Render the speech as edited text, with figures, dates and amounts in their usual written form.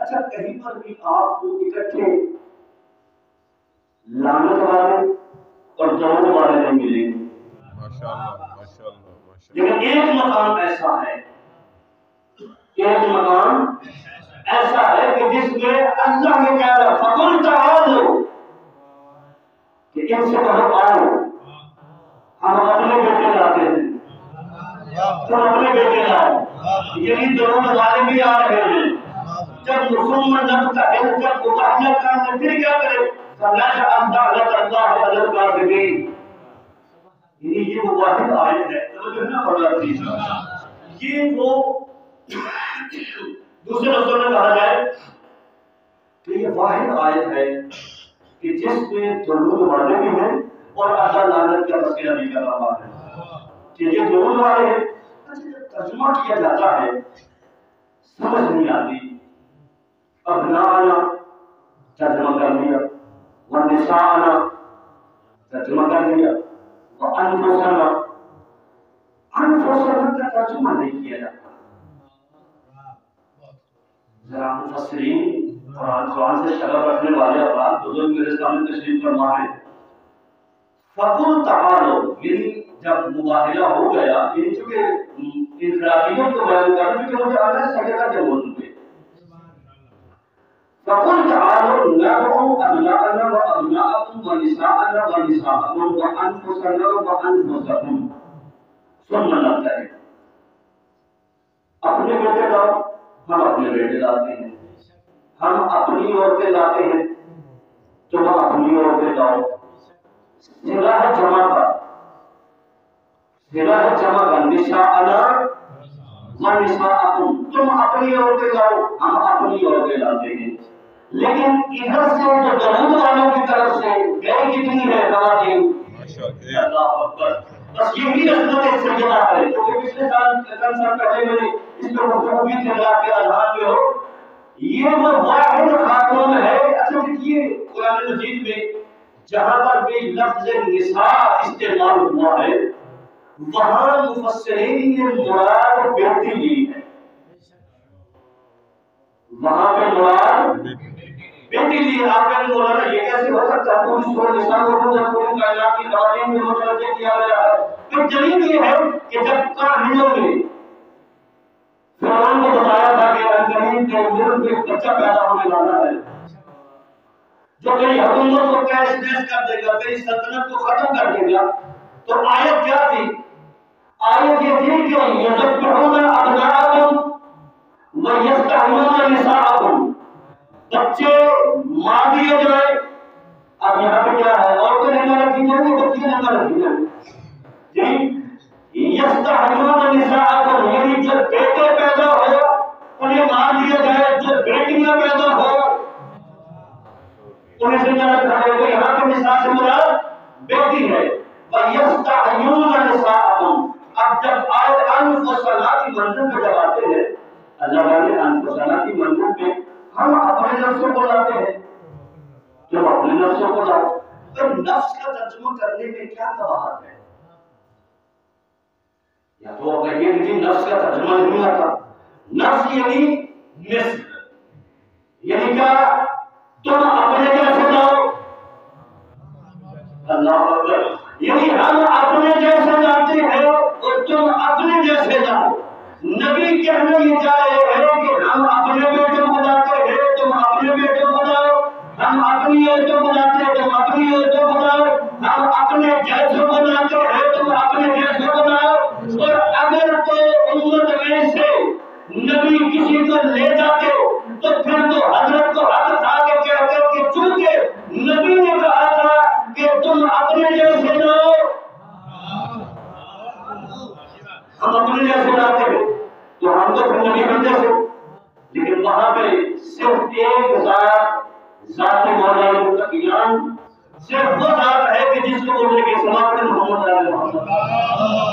اچھا کہیں پر بھی آپ کو اکٹھے لعنت والے اور درود والے نہیں ملیں گے، لیکن ایک مقام ایسا ہے، ایک مقام ایسا ہے کہ جس میں اللہ نے کہا ہے فَقُلْ تَعَالُوا، کہ ان سے کہو آؤ، ہم اپنے بیٹے لاتے ہیں، تم اپنے بیٹے لاؤ، یہی درود والے بھی آ رہے ہیں۔ جب مسلمان نبتہل جب مباہلت کرنے پھر کیا کرے فَنَجْعَلْ دَعْوَةَ اللَّهِ عَلَى الْكَاذِبِينَ، یعنی یہ وہ واحد آیت ہے توجہ نہ پڑھا تھی، یہ وہ دوسرے لفظوں میں کہا جائے کہ یہ واحد آیت ہے کہ جس میں درود والے بھی ہیں اور اللہ لعنت کا تذکرہ بھی کر رہا ہے کہ یہ درود والے ہیں۔ اچھا جب ترجمہ کیا جاتا ہے سمجھ نہیں آتی، ابناءنا ترجمہ کر لیا، ونساءنا ترجمہ کر لیا، وانفسنا، انفسنا کا ترجمہ نہیں کیا جاتا۔ ذرا مفسرین قرآن سے شغف رکھنے والے افراد بزرگ میرے سامنے تشریف فرما ہے، فَقُلْ تَعَالُوا، یعنی جب مباہلہ ہو گیا، یعنی چونکہ انفرادیوں کو بیان کرنے کے مجھے آنا ہے سگرہ کے موضوع پہ، فَقُلْ تَعَالُوا نَدْعُوا أَبْنَاءَنَا وَأَبْنَاءَكُمْ وَنِسَاءَنَا وَنِسَاءَكُمْ وَأَنفُسَنَا وَأَنفُسَكُمْ ثُمَّ نَبْتَهِلْ، اپنے بیٹے لاؤ، ہم اپنے بیٹے لاتے ہیں، ہم اپنی عورتیں لاتے ہیں، تم اپنی عورتیں لاؤ، صیغہ ہے جمع کا، صیغہ ہے جمع کا، نساءنا ونساءکم، تم اپنی عورتیں لاؤ، ہم اپنی عورتیں لاتے ہیں، لیکن ادھر سے جو درود والوں کی طرف سے گئے کتنی ہے خواتین؟ اللہ اکبر، بس یہی عظمت سیدہ ہے، کیونکہ پچھلے سال چند سال پہلے میں نے اس پہ گفتگو بھی تھی اللہ کے اذہان میں ہو، یہ وہ واحد خاتون ہے۔ اچھا دیکھیے قرآن مجید میں جہاں پر بھی لفظ نساء استعمال ہوا ہے وہاں مفسرین نے مراد بیٹی لی ہے، وہاں پہ مراد بیٹی لی ہے۔ آپ نے مولانا یہ کیسے ہو سکتا ہے پوری سورہ نساء کو پوری کائنات کی خواتین میں متوجہ کیا گیا ہے؟ تو دلیل یہ ہے کہ جب کہانیوں میں فرعون کو بتایا تھا کہ انکریم کے ملک میں ایک بچہ پیدا ہونے والا ہے جو کئی حکومت کو تہس نہس کر دے گا، کئی سلطنت کو ختم کر دے گا، تو آیت کیا تھی؟ آیت یہ تھی کہ یذبحون ابناءکم ویستحیون نساءکم، بچے مار دیے جائے۔ اب یہاں پہ کیا ہے؟ عورتیں نہیں رکھی جائیں گی، بچیاں نہیں رکھی جائیں گی۔ یستحیون نساءکم، یعنی جو بیٹے پیدا ہو انہیں مار دیا جائے، جو بیٹیاں پیدا ہو انہیں زندہ رکھا جائے۔ تو یہاں پہ نساء سے مراد بیٹی ہے۔ وَيَسْتَحْيُونَ نِسَاءَهُمْ، اب جب آئے انفسنا کی منزل پہ جب آتے ہیں اللہ نے انفسنا کی منزل پہ ہم اپنے نفسوں کو لاتے ہیں، جب اپنے نفسوں کو لاؤ تو نفس کا ترجمہ کرنے میں کیا قباحت ہے؟ یا تو کہیے کہ نفس کا ترجمہ نہیں آتا، نفس یعنی مثل، یعنی کیا تم اپنے جیسے لاؤ، اللہ اکبر، یعنی ہم اپنے جیسے لاتے ہیں اور تم اپنے جیسے لاؤ۔ نبی کہنے یہ چاہ رہے ہیں کہ ہم اپنے بیٹوں کو لاتے ہیں، تم اپنے بیٹوں کو لاؤ، ہم اپنی عورتوں کو لاتے ہیں، تم اپنی عورتوں کو لاؤ، ہم اپنے جیسوں کو لاتے ہیں، تم اپنے جیسوں کو لاؤ۔ اور اگر تو امت میں سے نبی کسی کو لے جاتے تو پھر تو حضرت کو حق تھا کہ کہتے کہ چونکہ نبی نے کہا تھا کہ تم اپنے جیسے لاؤ، ہم اپنے جیسے لاتے ہیں تو ہم تو پھر نبی بن جیسے۔ لیکن وہاں پہ صرف ایک ذات مولا متقیان، صرف وہ ذات ہے کہ جس کو بولنے کے سماپن محمد علیہ وسلم